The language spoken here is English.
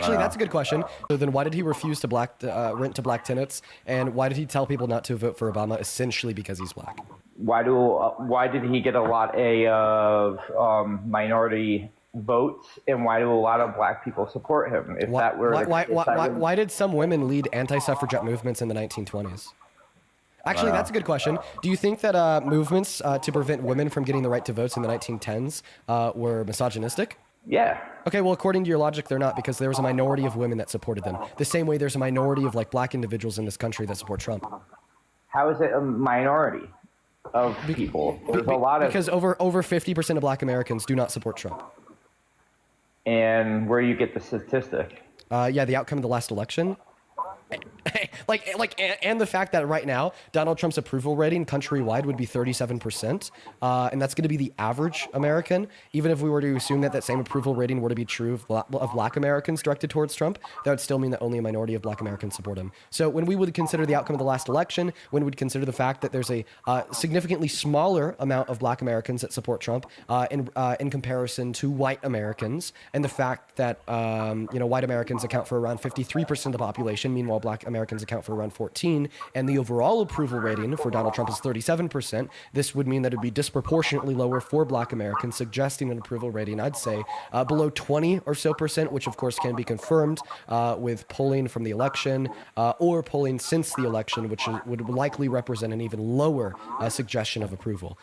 Actually, that's a good question. So then why did he refuse to rent to black tenants? And why did he tell people not to vote for Obama? Essentially because he's black. Why did he get a lot of minority votes, and why do a lot of black people support him? Why did some women lead anti-suffragette movements in the 1920s? Actually, that's a good question. Do you think that movements to prevent women from getting the right to votes in the 1910s were misogynistic? Yeah. Okay, well, according to your logic, they're not, because there was a minority of women that supported them. The same way there's a minority of like black individuals in this country that support Trump. How is it a minority of people? There's a lot of... Because over 50% of black Americans do not support Trump. And where do you get the statistic? Yeah, the outcome of the last election. And the fact that right now Donald Trump's approval rating countrywide would be 37%, and that's going to be the average American. Even if we were to assume that same approval rating were to be true of black Americans directed towards Trump, that would still mean that only a minority of black Americans support him. So when we would consider the outcome of the last election, when we'd consider the fact that there's a significantly smaller amount of black Americans that support Trump in comparison to white Americans, and the fact that white Americans account for around 53% of the population, meanwhile black Americans account for around 14, and the overall approval rating for Donald Trump is 37%. This would mean that it would be disproportionately lower for black Americans, suggesting an approval rating, I'd say, below 20 or so percent, which of course can be confirmed with polling from the election or polling since the election, which would likely represent an even lower suggestion of approval.